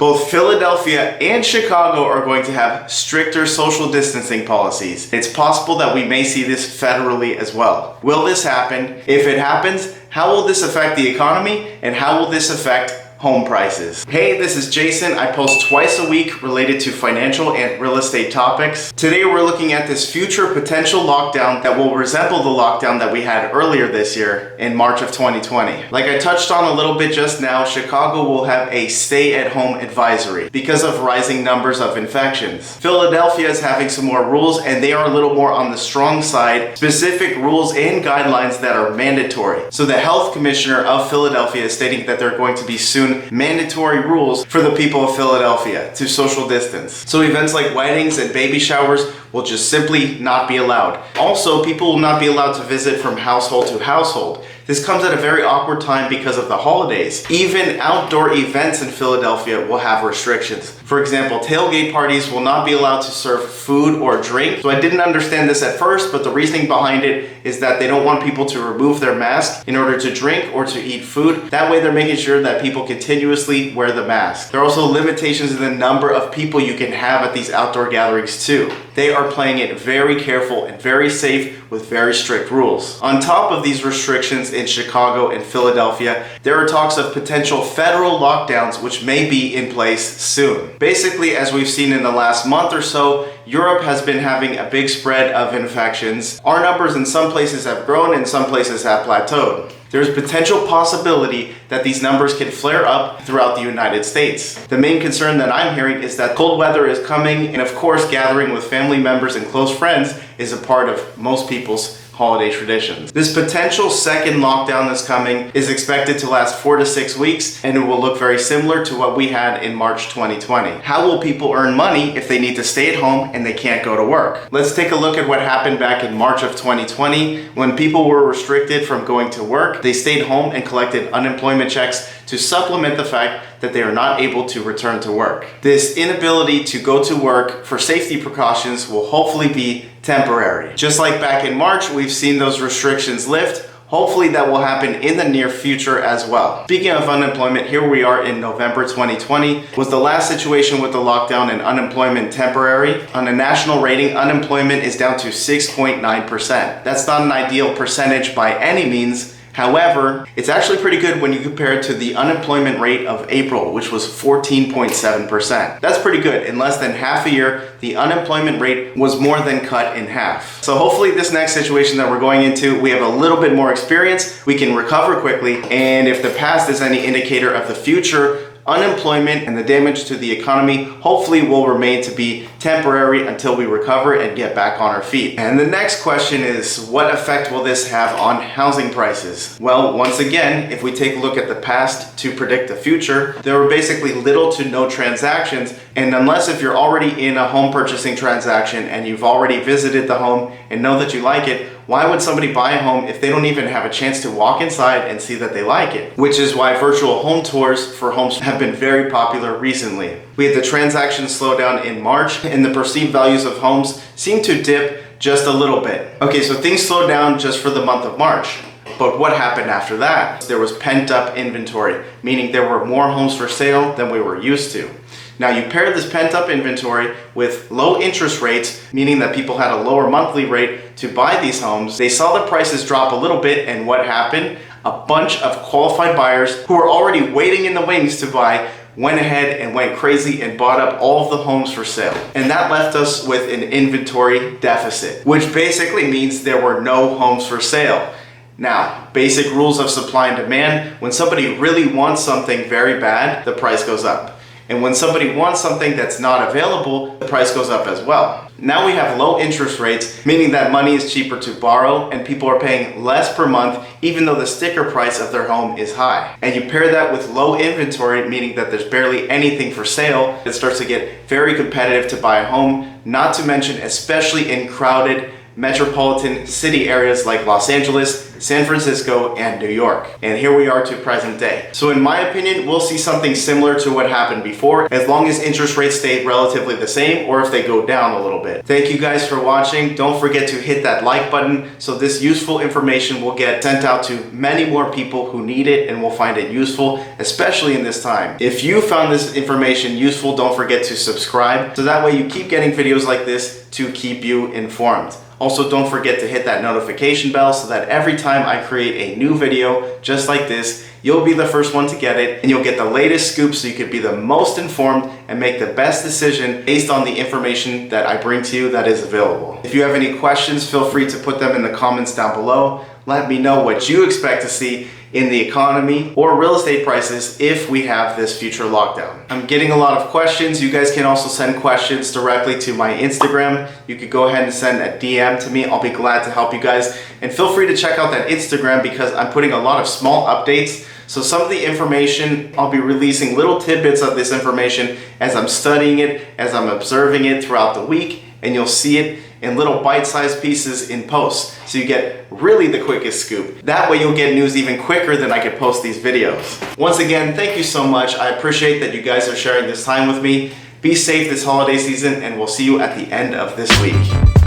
Both Philadelphia and Chicago are going to have stricter social distancing policies. It's possible that we may see this federally as well. Will this happen? If it happens, how will this affect the economy and how will this affect home prices? Hey, this is Jason. I post twice a week related to financial and real estate topics. Today we're looking at this future potential lockdown that will resemble the lockdown that we had earlier this year in March of 2020. Like I touched on a little bit just now, Chicago will have a stay-at-home advisory because of rising numbers of infections. Philadelphia is having some more rules and they are a little more on the strong side, specific rules and guidelines that are mandatory. So the health commissioner of Philadelphia is stating that they're going to be soon mandatory rules for the people of Philadelphia to social distance. So events like weddings and baby showers will just simply not be allowed. Also, people will not be allowed to visit from household to household. This comes at a very awkward time because of the holidays. Even outdoor events in Philadelphia will have restrictions. For example, tailgate parties will not be allowed to serve food or drink. So I didn't understand this at first, but the reasoning behind it is that they don't want people to remove their mask in order to drink or to eat food. That way they're making sure that people continuously wear the mask. There are also limitations in the number of people you can have at these outdoor gatherings too. They are playing it very careful and very safe with very strict rules. On top of these restrictions in Chicago and Philadelphia, there are talks of potential federal lockdowns which may be in place soon. Basically, as we've seen in the last month or so, Europe has been having a big spread of infections. Our numbers in some places have grown and some places have plateaued. There's potential possibility that these numbers can flare up throughout the United States. The main concern that I'm hearing is that cold weather is coming, and of course gathering with family members and close friends is a part of most people's holiday traditions. This potential second lockdown that's coming is expected to last 4 to 6 weeks, and it will look very similar to what we had in March 2020. How will people earn money if they need to stay at home and they can't go to work? Let's take a look at what happened back in March of 2020 when people were restricted from going to work. They stayed home and collected unemployment checks to supplement the fact that they are not able to return to work. This inability to go to work for safety precautions will hopefully be temporary. Just like back in March, we've seen those restrictions lift. Hopefully that will happen in the near future as well. Speaking of unemployment, here we are in November 2020. Was the last situation with the lockdown and unemployment temporary? On a national rating, unemployment is down to 6.9%. That's not an ideal percentage by any means. However, it's actually pretty good when you compare it to the unemployment rate of April, which was 14.7%. That's pretty good. In less than half a year, the unemployment rate was more than cut in half. So hopefully this next situation that we're going into, we have a little bit more experience, we can recover quickly, and if the past is any indicator of the future, unemployment and the damage to the economy hopefully will remain to be temporary until we recover and get back on our feet. And the next question is, what effect will this have on housing prices? Well, once again, if we take a look at the past to predict the future, there were basically little to no transactions, and unless if you're already in a home purchasing transaction and you've already visited the home and know that you like it, why would somebody buy a home if they don't even have a chance to walk inside and see that they like it? Which is why virtual home tours for homes have been very popular recently. We had the transactions slow down in March, and the perceived values of homes seem to dip just a little bit. Okay, so things slowed down just for the month of March. But what happened after that? There was pent-up inventory, meaning there were more homes for sale than we were used to. Now you pair this pent-up inventory with low interest rates, meaning that people had a lower monthly rate to buy these homes. They saw the prices drop a little bit, and what happened? A bunch of qualified buyers who were already waiting in the wings to buy went ahead and went crazy and bought up all of the homes for sale. And that left us with an inventory deficit, which basically means there were no homes for sale. Now, basic rules of supply and demand: when somebody really wants something very bad, the price goes up. And when somebody wants something that's not available, the price goes up as well. Now we have low interest rates, meaning that money is cheaper to borrow and people are paying less per month, even though the sticker price of their home is high. And you pair that with low inventory, meaning that there's barely anything for sale, it starts to get very competitive to buy a home, not to mention especially in crowded metropolitan city areas like Los Angeles, San Francisco, and New York. And here we are to present day. So in my opinion, we'll see something similar to what happened before, as long as interest rates stay relatively the same or if they go down a little bit. Thank you guys for watching. Don't forget to hit that like button so this useful information will get sent out to many more people who need it and will find it useful, especially in this time. If you found this information useful, don't forget to subscribe so that way you keep getting videos like this to keep you informed. Also, don't forget to hit that notification bell so that every time I create a new video just like this, you'll be the first one to get it and you'll get the latest scoop so you could be the most informed and make the best decision based on the information that I bring to you that is available. If you have any questions, feel free to put them in the comments down below. Let me know what you expect to see in the economy or real estate prices if we have this future lockdown. I'm getting a lot of questions. You guys can also send questions directly to my Instagram. You could go ahead and send a DM to me. I'll be glad to help you guys. And feel free to check out that Instagram because I'm putting a lot of small updates. So some of the information, I'll be releasing little tidbits of this information as I'm studying it, as I'm observing it throughout the week, and you'll see it in little bite-sized pieces in posts. So you get really the quickest scoop. That way you'll get news even quicker than I could post these videos. Once again, thank you so much. I appreciate that you guys are sharing this time with me. Be safe this holiday season and we'll see you at the end of this week.